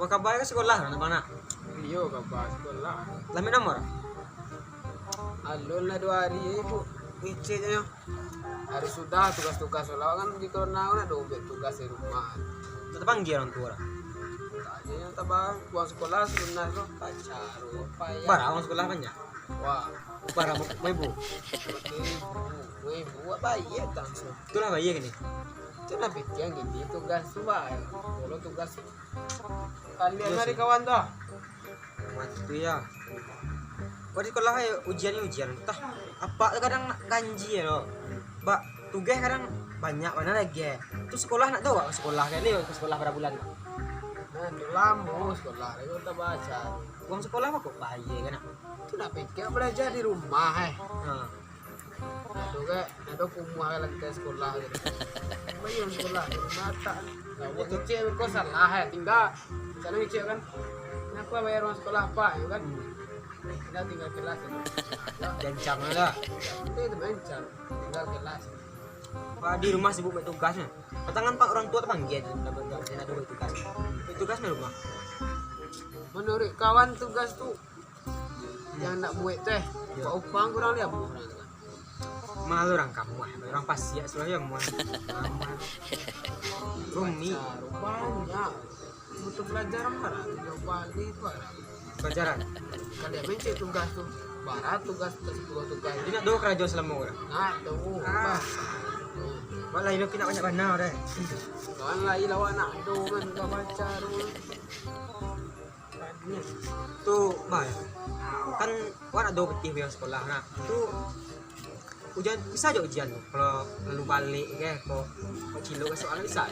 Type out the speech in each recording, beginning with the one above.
Wa kabar ka sekolah na bana. Iyo kabar sekolah. Lami nomor. Alun na 2 hari ibu. Ngece aja. Hari sudah tugas-tugas sekolah kan di corona na do tugas di rumah. Tetap panggil orang tua. Tanya tabang uang sekolah sebenarnya lo pacar payah. Bara orang sekolah banyak. Wah, Bara mau ibu. ibu apa iya langsung. Itulah bayi gini. Itu lah bikin gini tugas tuh kalau tugas kalian hari kawan tuh. Mati ya. Wah di sekolah ya ujian. Tah apa kadang nak ganji ya lo. Ba tugas kadang banyak mana lagi. Tu sekolah nak tahu ke sekolah kali ke sekolah pada bulan. Nah, lamu sekolah itu kita baca. Uang sekolah apa kok bayi kan? Itu nak pikir belajar di rumah Nah, Aduh kayak ada kumah lagi ke sekolah gitu. Bayar sekolah mata. Kamu kecil kok salah tinggal. Sana kecil kan. Kenapa bayar uang sekolah apa ya kan? Kita tinggal kelas ya. jancang lah. Itu mencang tinggal kelas. Pak di rumah sibuk buat tugasnya. Patangan pak orang tua panggil dapat ada buat tugas. Tugasnya rumah. Menurut kawan tugas tuh yang nak buat teh, Pak Upang kurang lihat orang kan. Malu orang kamu orang pasti ya soalnya yang mau Rumi Rupanya butuh pelajaran marah, coba itu pelajaran. Kalian mencet tugas tuh, barat tugas tugas. Jadi nak dua kerajaan selama orang. Nah, tuh. Malah ini kita banyak benar deh. Kawan lagi lawan nak itu kan kita baca dulu. Tuh, bah, kan wan ada petih yang sekolah nah. Tuh ujian bisa aja ujian tuh. Kalau lalu balik ya, kok cilok ke soalnya bisa.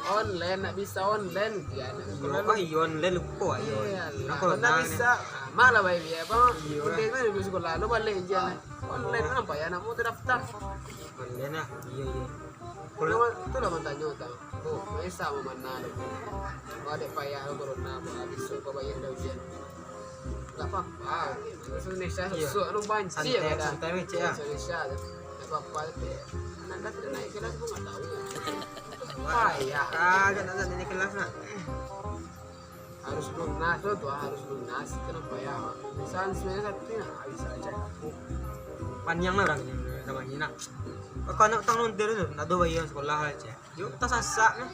Online nak bisa online dia. Kalau ion le lupa ayo. Nah, kalau nak bisa malah baik dia bang. Udah kan di sekolah lu balik ujian. Online kan apa ya? Nak mau terdaftar. Online nah, iya. Kalau itu lah tanya utang. Oh, bisa mau mana lu? Mau ada payah lu corona, mau habis kau bayar dah ujian. Tak apa-apa. Indonesia susah lu banci ya kan. Santai aja ya. Indonesia. Tak apa-apa. Anak tidak naik kelas pun nggak tahu ya. Payah. Kagak nak naik kelas nak. Harus lunas tuh harus lunas. Kenapa ya? Misalnya sebenarnya satu ini bisa aja. Panjang lah orang ini namanya nak. Kalau nak tang nonton tu, nak dua bayi sekolah aja. Yuk tak sasak nah.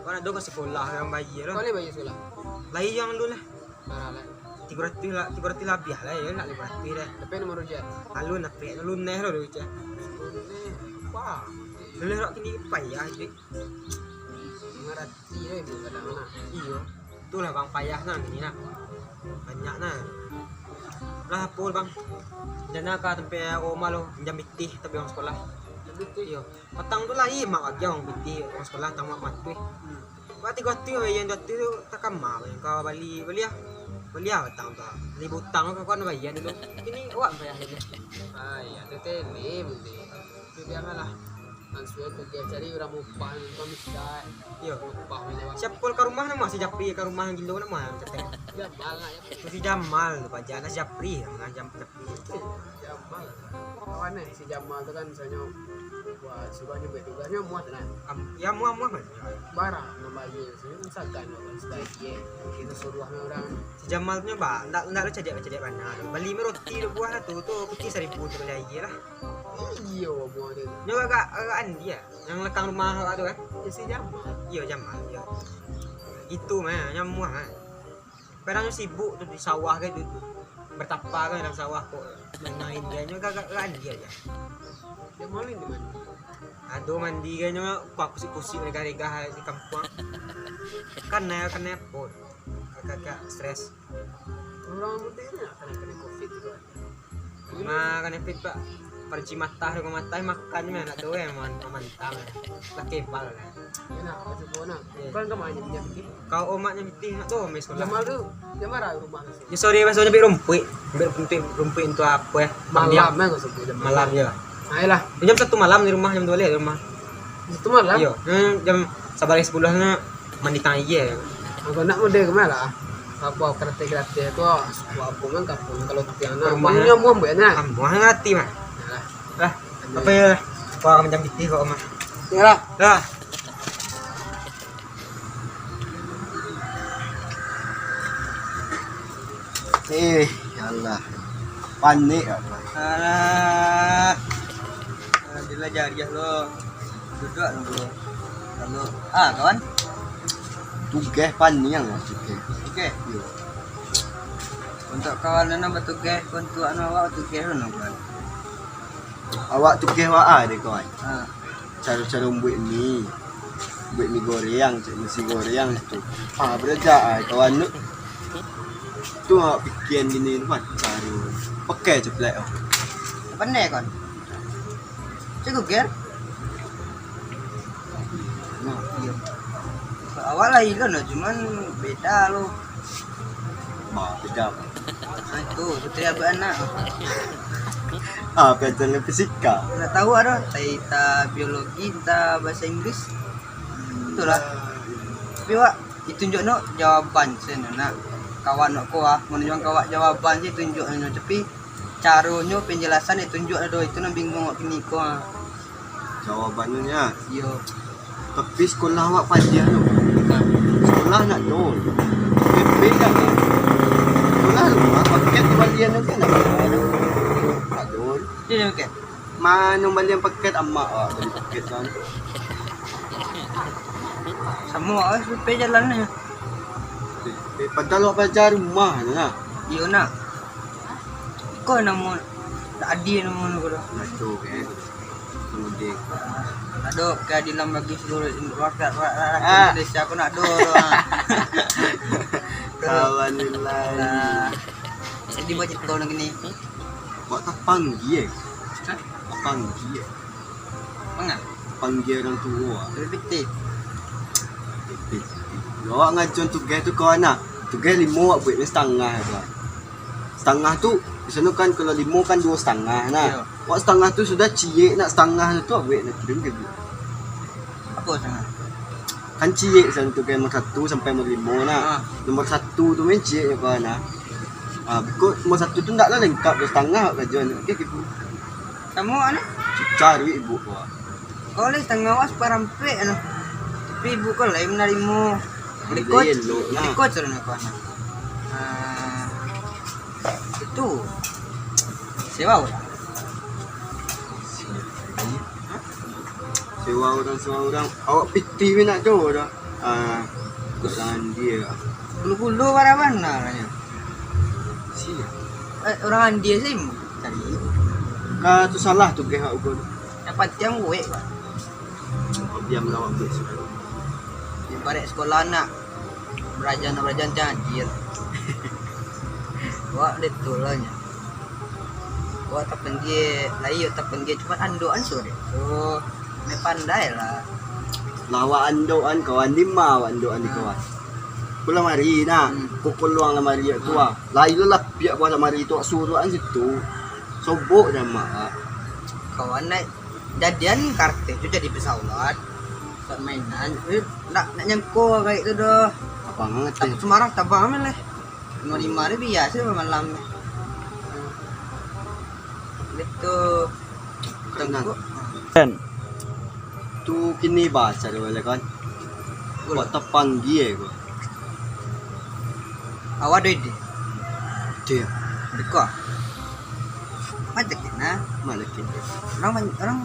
Kalau nak dua ke sekolah yang bayi lah. Kau ni bayi sekolah. Lain yang dulu lah. Baralah. 300 lebih lah ya, nak 500 dah. Tapi nomor ujian. Alun nak pek, alun neh lah tu je. Wah. Dulu nak kini payah je. Mengerti ya ibu kadang mana. Iyo. Itulah bang payah nah ini nak. Banyak nah. Lah pul bang. Jana ka tempe oma lo jam bitih tapi orang sekolah. Iyo. Petang tu lah mak lagi orang bitih orang sekolah tang mak mati. Berarti goti yang goti tu tak kamar yang kau bali ah. Beli apa tang tu? Ni butang kau kan bayar dulu. Ini awak bayar ni. Ya tete ni mesti. Itu dia lah. Langsung tu dia cari orang upah untuk misal. Yo. Upah punya. Siap pul ke rumah nama si Japri ke rumah Gindo nama cetek. Jamal lah ya. Si Jamal tu pajana si Japri ngajam Japri. Jamal. Kawan ni si Jamal tu kan misalnya wah sebabnya tugasnya muat lah. Ya muah kan. Barang membayar saya misalkan orang sedaya kita suruh orang Si Jamal tu ba ndak lu cedek mana. Beli mi roti tu buah tu putih 1000 tu lagi lah. iyo buat itu. Nyo agak Andi ya. Yang lekang rumah tu kan. Ya si Jamal. Iya Jamal ya. Itu mah yang muah kan. Kadang sibuk tu di sawah kan tu. Bertapa kan dalam sawah kok main dia nyo agak Andi aja. Jamal ini di mana? Aduh mandi kan nyo kusik-kusik rega-rega di kampung. Kan pun. Agak stres. Orang putih ni nak kena covid tu. Kan efek pak. Perci matah makan ni nak doa man mantang. Lah kebal kan. Ya nak macam mana? Bukan kamu hanya punya fikir. Kau omaknya bitih nak doa mes sekolah. Jamal tu Jamal ada rumah tu. Ya sorry maksudnya bi rumput. Rumput itu apa ya? Malam kau sebut Jamal. Malam je lah. Ayolah. Jam 1 malam di rumah jam 2 di rumah. Itu malam. Iya, jam sabari 10 na mandi tang iya. Aku nak muda ke mana? Apa kereta-kereta tu apa kan kapung kalau tiang nak. Rumahnya mau buat nak. Ambuh ngati mah. Lah, apa ya? Kau jam bitih kok mah. Ya lah. Dah. Allah. Panik apa? Alah. Bila jadi lo. Duduk lo. Lalu kawan. Tugas panik yang tugas. Oke. Yo. Untuk kawan ana bertugas untuk awak tugas lo kawan. Awak tugas wa deh kawan. Ah. Cara-cara buat mie. Buat mie goreng, nasi goreng tu. Berada kawan tu. Tu awak bikin gini tu kan. Cara pakai ceplek. Pandai kan? Cukup ger? Nah, Iya. Awak lain kan, cuman beda lo. beda. Nah itu, putri abu anak. Pelajaran fisika. Nggak tahu ada, kita biologi, kita bahasa Inggris. Itulah. Tapi wak, ditunjuk no jawaban senana. Kawan aku menunjuk kawan jawaban sih tunjuk tapi caranya penjelasan ditunjuk ada itu nang bingung wak kini ko. Jawabannya. Yo. Tapi sekolah awak pajak tu. Sekolah nak dol. Beda kan. Sekolah lu paket balian tu kan nak dol. Dia okey. Mana balian paket amak beli paket kan. Semua supaya jalannya. Padahal awak belajar rumah tu lah. Yo nak. Kau nama adi nama ko dah. Nak tu kemudian Ada keadilan bagi seluruh rakyat Indonesia aku nak do. kawan nilai. Jadi buat cerita nak gini. Buat tak panggil. Hah? Panggil. Mangga? Panggil orang tua. Lebih Awak ngajuan tugas tu kawan nak. Tugas 5 awak buat ni setengah tu. Setengah tu di sana kan kalau 5 kan 2,5 nah. Ya. Awak setengah tu sudah ciek nak setengah tu awak buat nak kirim ke. apa sangat? Kan ciek sana tu kan nombor 1 sampai nombor 5 nah. Nombor 1 tu main ciek ya kawan nah. Because nombor 1 tu taklah lengkap 2,5 awak ngajuan. Okey gitu. Kamu anak? Cari ibu awak. Kau le setengah was parampe anu. Tapi ibu kau lain menarimu. Berikut. Berikut cerita kau anak. Itu sewa orang. Sewa orang. Awak piti pun nak tu dah. Kesan dia. Bulu-bulu mana namanya? Siap. Orang India sih cari. Kau tu salah tu kehak ukur. Dapat yang gue pak. Dia melawak buat sekarang. Di balik sekolah nak berajan janjir. Wah betul lah nya. Wah tak penggil, layu tak penggil cuma andoan sore. So, me pandai lah. Lawak andoan kawan 5 awak andoan di kawan. Pulang mari nak. Pukul luang lah mari tu ah. Layu lah pihak kuasa mari tu suruh an situ. Sobok dah mak. Kawan naik jadian kartu itu jadi pesawat. Buat mainan. Nak nyangko kayak itu dah. Apa ngerti? Tapi Semarang tak paham lah. 55 ni biasa malam. Itu Tenang. Kan. Tu kini baca dia boleh kan. Buat tepang dia ko. Awak doi. Dia Dekor. Macam kena. malah kini. Orang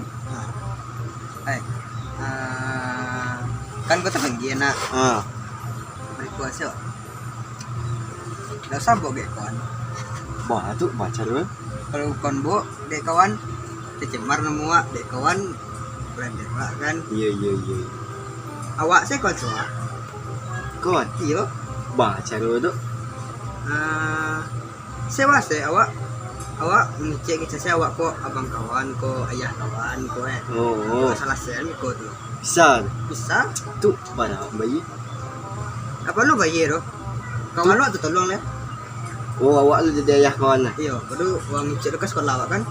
kan kau terpenggi nak berkuasa. Dah sabuk ke kawan. Bah tu baca dia. Kalau kawan bu, dek kawan tercemar nama dek kawan branded kan. Ya. Awak saya kawan semua. Kawan, Iyo. baca dia tu. Sewa saya awak mengecek kisah saya awak kok abang kawan kok ayah kawan kok Oh. salah saya ni kok tu. Bisa Bisa? tu pada bayi. Apa lu bayar tu? Kawan lu tu tolong lah. Oh, awak lu jadi ayah kawan lah. Iyo, baru uang ngecek ke sekolah awak kan?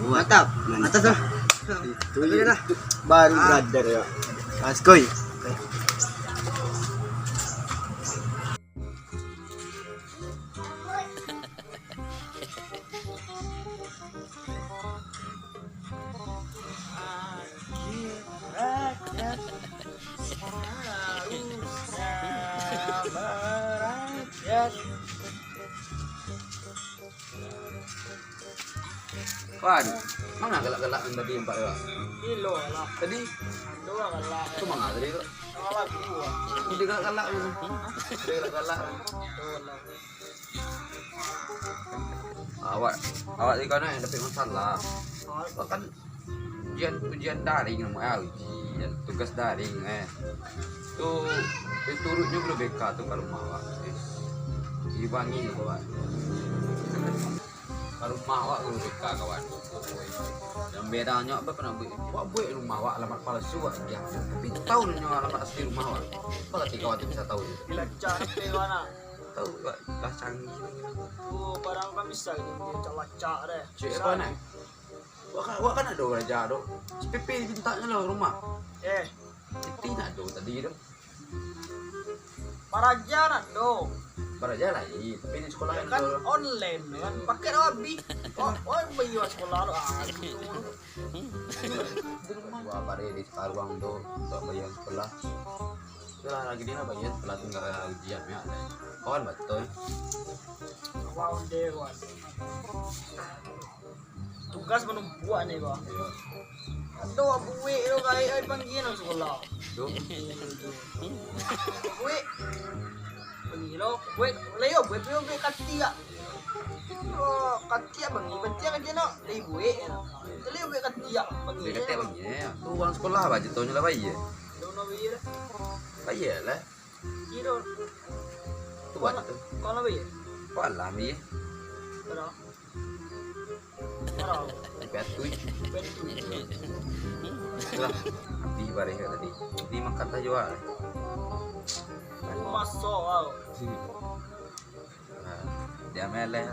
Oh, Mantap. Atas lah. Itu Betul je lah. baru brother ya. Askoi. Wan, mana galak-galak yang tadi empat ya? Ilo lah. Tadi Dua kalah. itu mana tadi tu? Kalah dua. Dia galak-galak tu. Dia galak-galak. Dua lah. Awak ni kan yang dapat masalah. Awak kan ujian daring nama ujian tugas daring tu turutnya belum BK tu kalau rumah awak dibangi tu awak kalau rumah awak belum BK kawan yang bedanya apa pernah buat rumah awak alamat palsu awak dia tapi tahu nya alamat asli rumah awak apa ketika awak tu bisa tahu Bila cak mana? tahu awak dah canggih Oh, barang kami bisa ini cak deh. cik apa nak awak kan ada orang jahat tu CPP dipintanya lah rumah itu nak do tadi tu Paraja nak do. pada jalan lagi tapi di sekolah Kan online kan. Pakai abi. Oh, bayi sekolah lo. gua bare di sekarang tu untuk bayar sekolah setelah lagi dia nak bayar sekolah tu gara ujian ya kawan betul Wow, dewan. Tugas menumpuan nih gua. Aduh, buwe lo kayak panggilan sekolah. tu Buwe. Pangilo, buwe. Leo, buwe katia. Oh, katia bangi. Katia kan no. Leo buwe. Leo buwe katia. dia Pangilo. kata bagi ya tu uang sekolah apa je tahunnya lah bayar Dono buwe. bayar lah Kiro. tu buat tu Kono buwe. kau lah mi Berapa? Berapa? tapi atui Bentu. lah di bare tadi di makan saja wah Masuk kau. dia meleh